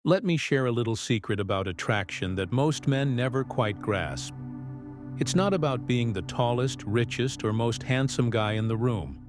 Let me share a little secret about attraction that most men never quite grasp. It's not about being the tallest, richest, or most handsome guy in the room.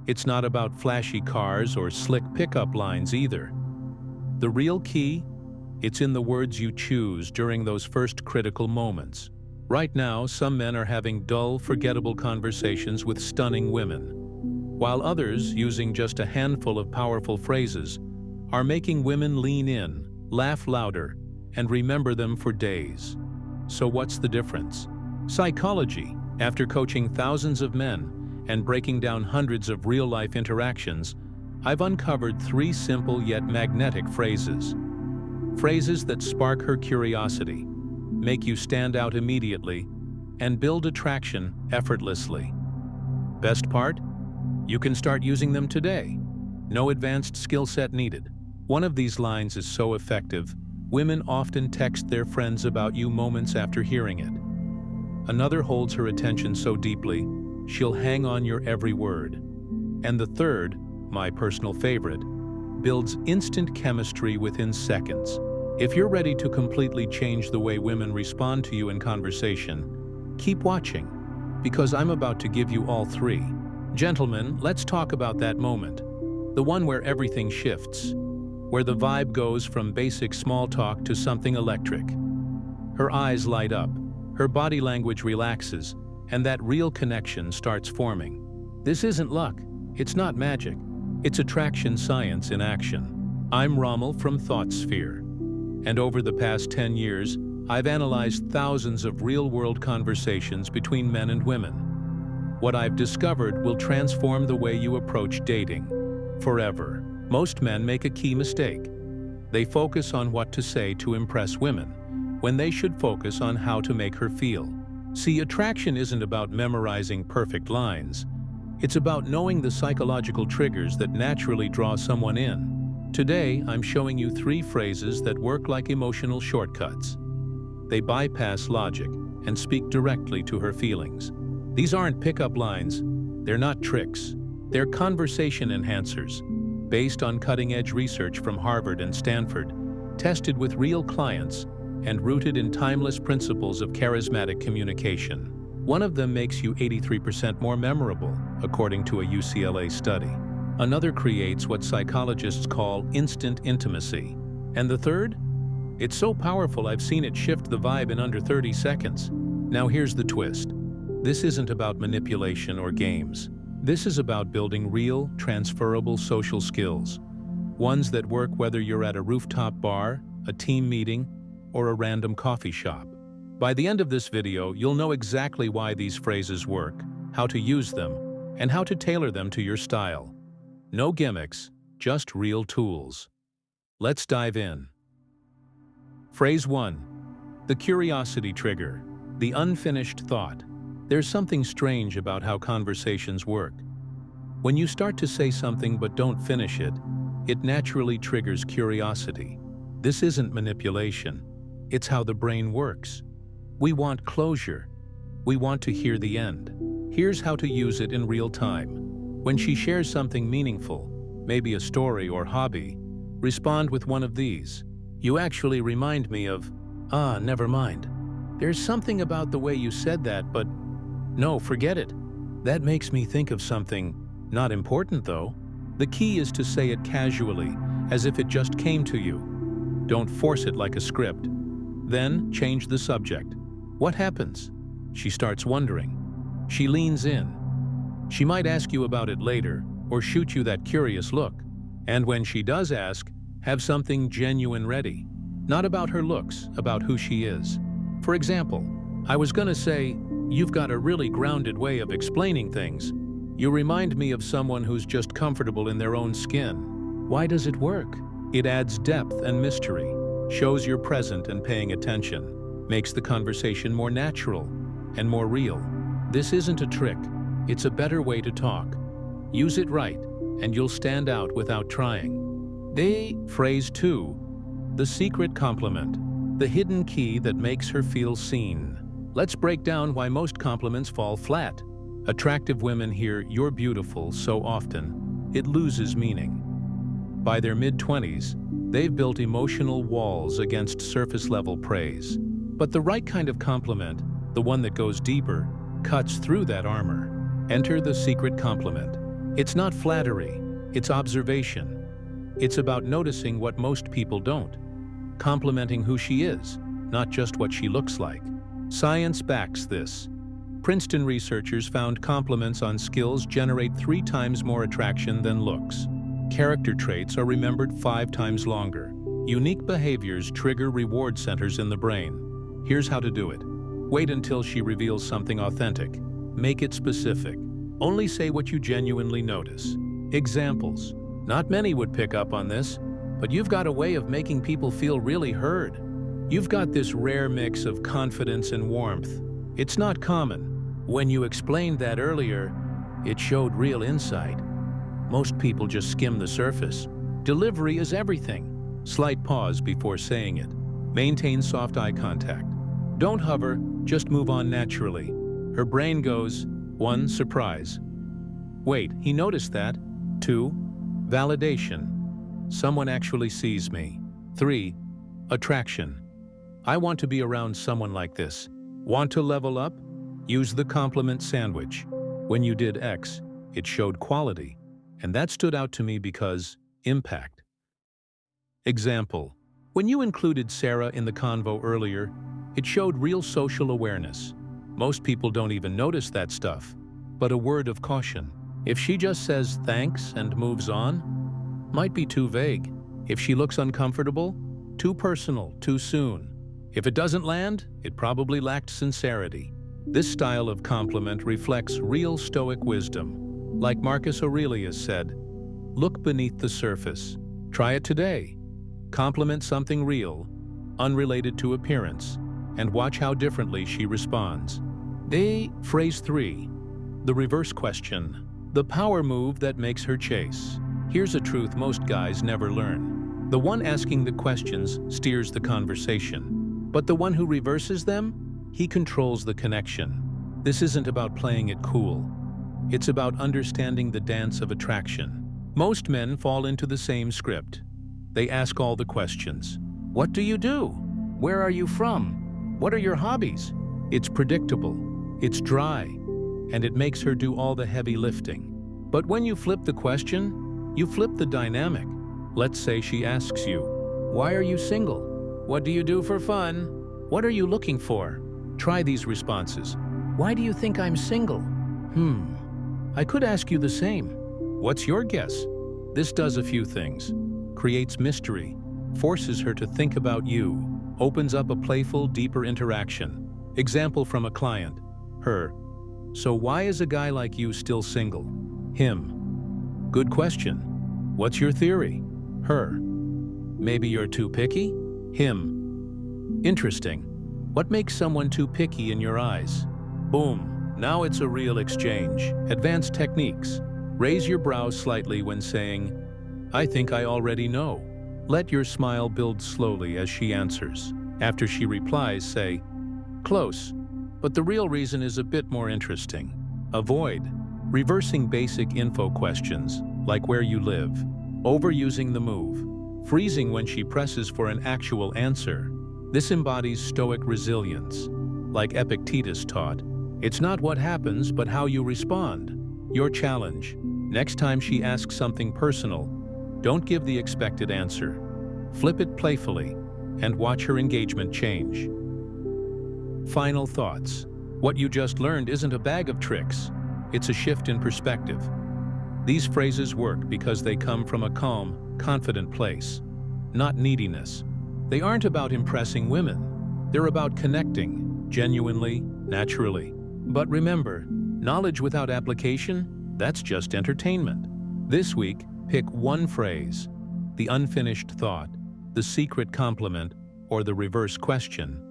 It's not about flashy cars or slick pickup lines either. The real key? It's in the words you choose during those first critical moments. Right now, some men are having dull, forgettable conversations with stunning women, while others, using just a handful of powerful phrases, are making women lean in, laugh louder, and remember them for days. So what's the difference? Psychology. After coaching thousands of men and breaking down hundreds of real-life interactions, I've uncovered 3 simple yet magnetic phrases. Phrases that spark her curiosity, make you stand out immediately, and build attraction effortlessly. Best part? You can start using them today. No advanced skill set needed. One of these lines is so effective, women often text their friends about you moments after hearing it. Another holds her attention so deeply, she'll hang on your every word. And the third, my personal favorite, builds instant chemistry within seconds. If you're ready to completely change the way women respond to you in conversation, keep watching, because I'm about to give you all 3. Gentlemen, let's talk about that moment. The one where everything shifts, where the vibe goes from basic small talk to something electric. Her eyes light up, her body language relaxes, and that real connection starts forming. This isn't luck, it's not magic, it's attraction science in action. I'm Rommel from ThoughtSphere, and over the past 10 years, I've analyzed thousands of real-world conversations between men and women. What I've discovered will transform the way you approach dating forever. Most men make a key mistake. They focus on what to say to impress women, when they should focus on how to make her feel. See, attraction isn't about memorizing perfect lines. It's about knowing the psychological triggers that naturally draw someone in. Today, I'm showing you 3 phrases that work like emotional shortcuts. They bypass logic and speak directly to her feelings. These aren't pickup lines. They're not tricks. They're conversation enhancers, based on cutting-edge research from Harvard and Stanford, tested with real clients, and rooted in timeless principles of charismatic communication. One of them makes you 83% more memorable, according to a UCLA study. Another creates what psychologists call instant intimacy. And the third? It's so powerful I've seen it shift the vibe in under 30 seconds. Now here's the twist. This isn't about manipulation or games. This is about building real, transferable social skills. Ones that work whether you're at a rooftop bar, a team meeting, or a random coffee shop. By the end of this video, you'll know exactly why these phrases work, how to use them, and how to tailor them to your style. No gimmicks, just real tools. Let's dive in. Phrase 1. The curiosity trigger, the unfinished thought. There's something strange about how conversations work. When you start to say something but don't finish it, it naturally triggers curiosity. This isn't manipulation. It's how the brain works. We want closure. We want to hear the end. Here's how to use it in real time. When she shares something meaningful, maybe a story or hobby, respond with one of these. You actually remind me of, never mind. There's something about the way you said that, but no, forget it. That makes me think of something not important though. The key is to say it casually, as if it just came to you. Don't force it like a script. Then change the subject. What happens? She starts wondering. She leans in. She might ask you about it later, or shoot you that curious look. And when she does ask, have something genuine ready. Not about her looks, about who she is. For example, I was gonna say, you've got a really grounded way of explaining things. You remind me of someone who's just comfortable in their own skin. Why does it work? It adds depth and mystery, shows you're present and paying attention, makes the conversation more natural and more real. This isn't a trick, it's a better way to talk. Use it right, and you'll stand out without trying. Phrase 2. The secret compliment, the hidden key that makes her feel seen. Let's break down why most compliments fall flat. Attractive women hear "you're beautiful" so often, it loses meaning. By their mid-20s, They've built emotional walls against surface-level praise. But the right kind of compliment, the one that goes deeper, cuts through that armor. Enter the secret compliment. It's not flattery, it's observation. It's about noticing what most people don't. Complimenting who she is, not just what she looks like. Science backs this. Princeton researchers found compliments on skills generate 3 times more attraction than looks. Character traits are remembered 5 times longer. Unique behaviors trigger reward centers in the brain. Here's how to do it. Wait until she reveals something authentic. Make it specific. Only say what you genuinely notice. Examples. Not many would pick up on this, but you've got a way of making people feel really heard. You've got this rare mix of confidence and warmth. It's not common. When you explained that earlier, it showed real insight. Most people just skim the surface. Delivery is everything. Slight pause before saying it. Maintain soft eye contact. Don't hover, just move on naturally. Her brain goes, 1. Surprise. Wait, he noticed that. 2. Validation. Someone actually sees me. 3. Attraction. I want to be around someone like this. Want to level up? Use the compliment sandwich. When you did X, it showed quality. And that stood out to me because impact. Example. When you included Sarah in the convo earlier, it showed real social awareness. Most people don't even notice that stuff. But a word of caution. If she just says thanks and moves on, might be too vague. If she looks uncomfortable, too personal, too soon. If it doesn't land, it probably lacked sincerity. This style of compliment reflects real Stoic wisdom. Like Marcus Aurelius said, look beneath the surface. Try it today. Compliment something real, unrelated to appearance, and watch how differently she responds. Phrase 3. The reverse question. The power move that makes her chase. Here's a truth most guys never learn. The one asking the questions steers the conversation, but the one who reverses them, he controls the connection. This isn't about playing it cool. It's about understanding the dance of attraction. Most men fall into the same script. They ask all the questions. What do you do? Where are you from? What are your hobbies? It's predictable, it's dry, and it makes her do all the heavy lifting. But when you flip the question, you flip the dynamic. Let's say she asks you, why are you single? What do you do for fun? What are you looking for? Try these responses. Why do you think I'm single? I could ask you the same. What's your guess? This does a few things. Creates mystery, forces her to think about you, opens up a playful, deeper interaction. Example from a client. Her. So why is a guy like you still single? Him. Good question. What's your theory? Her. Maybe you're too picky? Him. Interesting. What makes someone too picky in your eyes? Boom. Now it's a real exchange. Advanced techniques. Raise your brows slightly when saying, I think I already know. Let your smile build slowly as she answers. After she replies, say, close, but the real reason is a bit more interesting. Avoid reversing basic info questions, like where you live, overusing the move, freezing when she presses for an actual answer. This embodies Stoic resilience. Like Epictetus taught, it's not what happens, but how you respond. Your challenge. Next time she asks something personal, don't give the expected answer. Flip it playfully and watch her engagement change. Final thoughts. What you just learned isn't a bag of tricks. It's a shift in perspective. These phrases work because they come from a calm, confident place, not neediness. They aren't about impressing women. They're about connecting, genuinely, naturally. But remember, knowledge without application, that's just entertainment. This week, pick one phrase, the unfinished thought, the secret compliment, or the reverse question,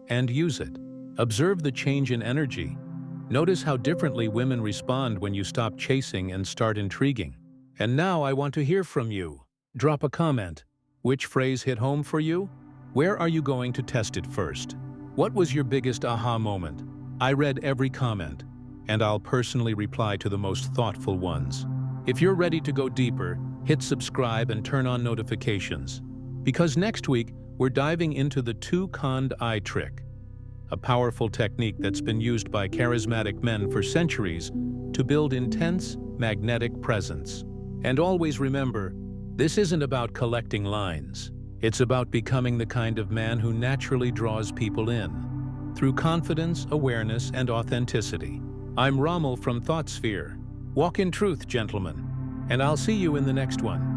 and use it. Observe the change in energy. Notice how differently women respond when you stop chasing and start intriguing. And now I want to hear from you. Drop a comment. Which phrase hit home for you? Where are you going to test it first? What was your biggest aha moment? I read every comment, and I'll personally reply to the most thoughtful ones. If you're ready to go deeper, hit subscribe and turn on notifications. Because next week, we're diving into the two-conned eye trick, a powerful technique that's been used by charismatic men for centuries to build intense, magnetic presence. And always remember, this isn't about collecting lines. It's about becoming the kind of man who naturally draws people in, through confidence, awareness, and authenticity. I'm Rommel from ThoughtSphere. Walk in truth, gentlemen, and I'll see you in the next one.